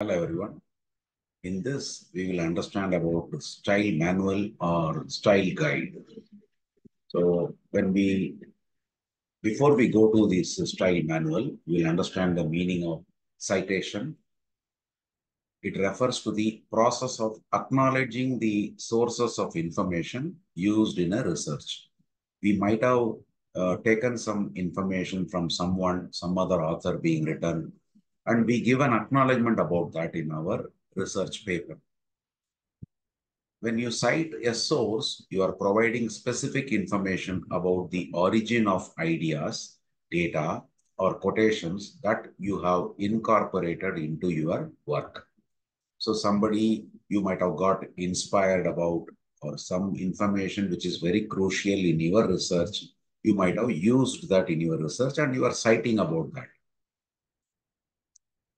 Hello everyone. In this, we will understand about the style manual or style guide. So before we go to this style manual, we'll understand the meaning of citation. It refers to the process of acknowledging the sources of information used in a research. We might have taken some information from someone, some other author being written, and we give an acknowledgement about that in our research paper. When you cite a source, you are providing specific information about the origin of ideas, data, or quotations that you have incorporated into your work. So somebody you might have got inspired about or some information which is very crucial in your research, you might have used that in your research and you are citing about that.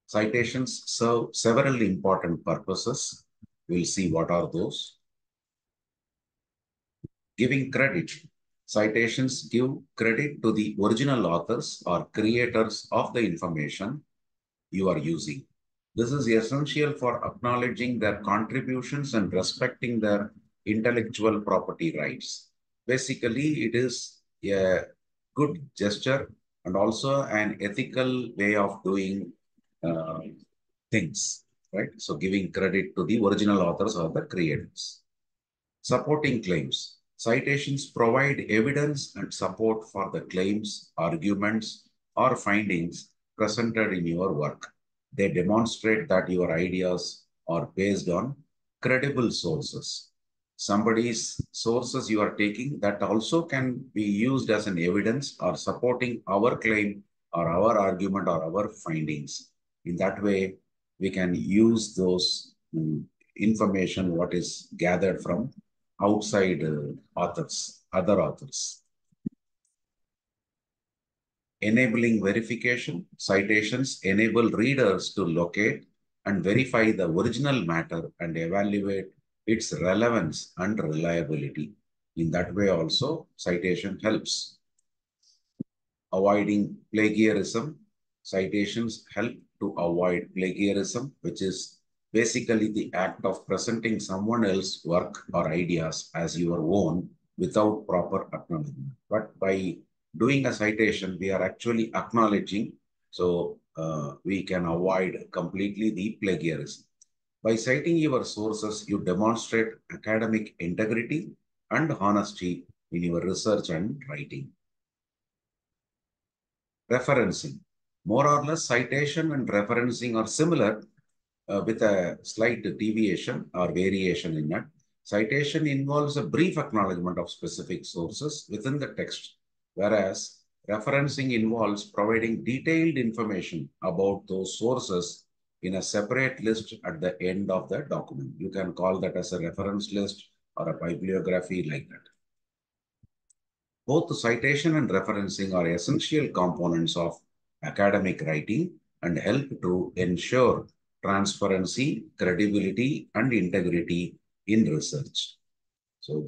Citations serve several important purposes. We'll see what are those. Giving credit. Citations give credit to the original authors or creators of the information you are using. This is essential for acknowledging their contributions and respecting their intellectual property rights. Basically, it is a good gesture and also an ethical way of doing uh, things, right? So giving credit to the original authors or the creators. Supporting claims. Citations provide evidence and support for the claims, arguments, or findings presented in your work. They demonstrate that your ideas are based on credible sources. Somebody's sources you are taking that also can be used as an evidence or supporting our claim or our argument or our findings. In that way, we can use those information what is gathered from outside authors, other authors. Enabling verification, citations enable readers to locate and verify the original matter and evaluate its relevance and reliability. In that way also, citation helps. Avoiding plagiarism, citations help to avoid plagiarism, which is basically the act of presenting someone else's work or ideas as your own without proper acknowledgement. But by doing a citation, we are actually acknowledging, so we can avoid completely the plagiarism. By citing your sources, you demonstrate academic integrity and honesty in your research and writing. Referencing. More or less, citation and referencing are similar with a slight deviation or variation in that. Citation involves a brief acknowledgement of specific sources within the text, whereas referencing involves providing detailed information about those sources in a separate list at the end of the document. You can call that as a reference list or a bibliography like that. Both citation and referencing are essential components of academic writing and help to ensure transparency, credibility, and integrity in research. So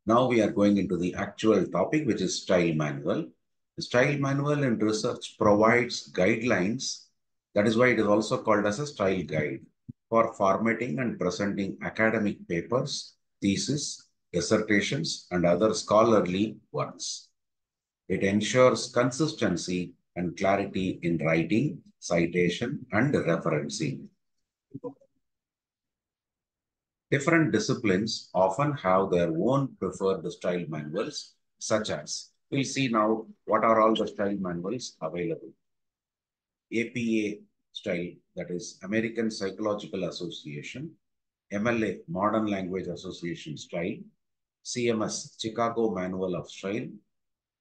now we are going into the actual topic, which is style manual. The style manual in research provides guidelines. That is why it is also called as a style guide for formatting and presenting academic papers, thesis, dissertations, and other scholarly works. It ensures consistency and clarity in writing, citation, and referencing. Different disciplines often have their own preferred style manuals, such as, we'll see now what are all the style manuals available. APA style, that is American Psychological Association, MLA, Modern Language Association style, CMS, Chicago Manual of Style,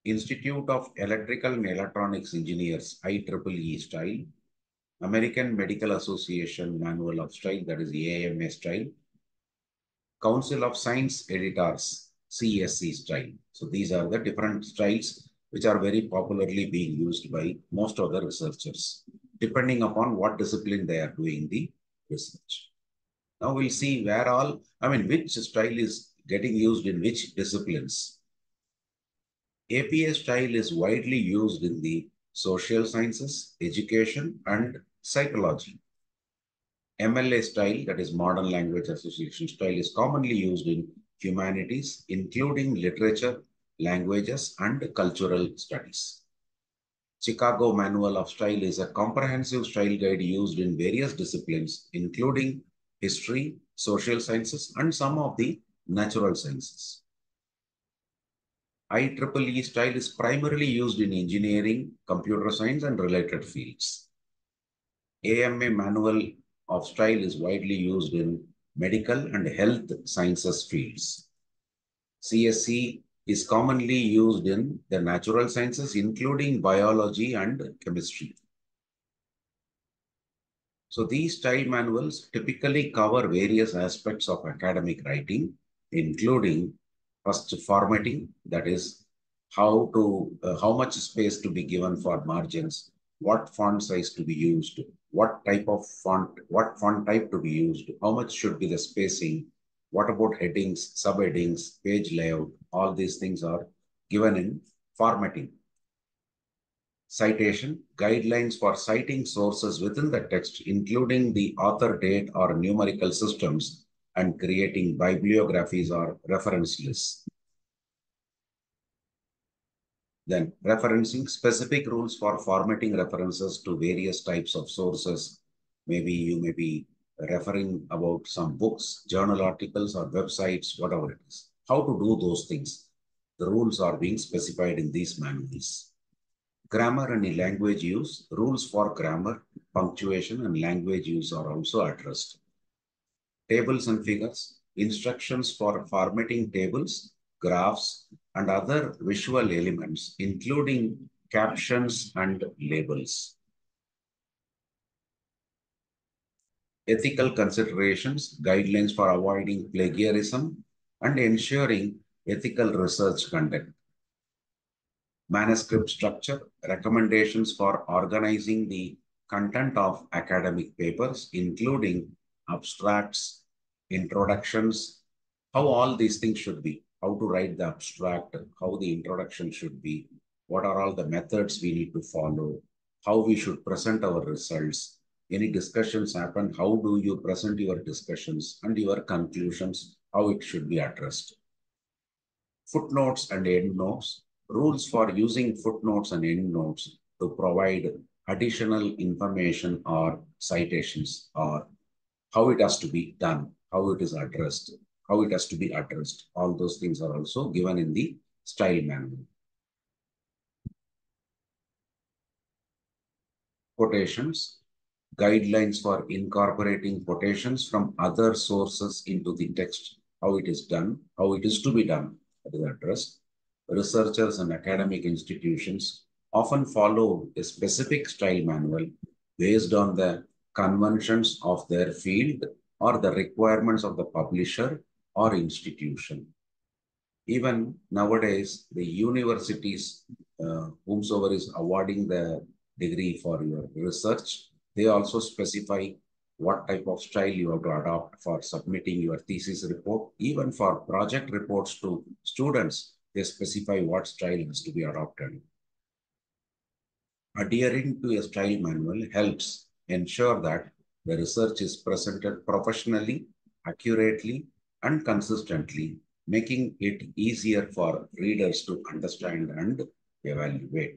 Institute of Electrical and Electronics Engineers, IEEE style, American Medical Association Manual of Style, that is AMA style, Council of Science Editors, CSE style. So these are the different styles which are very popularly being used by most of the researchers, depending upon what discipline they are doing the research. Now we'll see which style is getting used in which disciplines. APA style is widely used in the social sciences, education, and psychology. MLA style, that is Modern Language Association style, is commonly used in humanities, including literature, languages, and cultural studies. Chicago Manual of Style is a comprehensive style guide used in various disciplines, including history, social sciences, and some of the natural sciences. IEEE style is primarily used in engineering, computer science, and related fields. AMA Manual of Style is widely used in medical and health sciences fields. CSE is commonly used in the natural sciences, including biology and chemistry. So these style manuals typically cover various aspects of academic writing, including first formatting, that is how much space to be given for margins, what font size to be used, what font type to be used, how much should be the spacing, what about headings, subheadings, page layout, all these things are given in formatting. Citation, guidelines for citing sources within the text, including the author date or numerical systems, and creating bibliographies or reference lists. Then, referencing specific rules for formatting references to various types of sources. Maybe you may be referring about some books, journal articles, or websites, whatever it is. How to do those things. The rules are being specified in these manuals. Grammar and language use, rules for grammar, punctuation, and language use are also addressed. Tables and figures, instructions for formatting tables, graphs, and other visual elements, including captions and labels. Ethical considerations, guidelines for avoiding plagiarism, and ensuring ethical research conduct. Manuscript structure, recommendations for organizing the content of academic papers, including abstracts, introductions, how all these things should be, how to write the abstract, how the introduction should be, what are all the methods we need to follow, how we should present our results, any discussions happen, how do you present your discussions and your conclusions, how it should be addressed. Footnotes and endnotes, rules for using footnotes and endnotes to provide additional information or citations, or how it has to be done, how it is addressed, how it has to be addressed. All those things are also given in the style manual. Quotations, guidelines for incorporating quotations from other sources into the text, how it is done, how it is to be done, that is addressed. Researchers and academic institutions often follow a specific style manual based on the conventions of their field or the requirements of the publisher or institution. Even nowadays, the universities, whomsoever is awarding the degree for your research, they also specify what type of style you have to adopt for submitting your thesis report. Even for project reports to students, they specify what style has to be adopted. Adhering to a style manual helps ensure that the research is presented professionally, accurately, and consistently, making it easier for readers to understand and evaluate.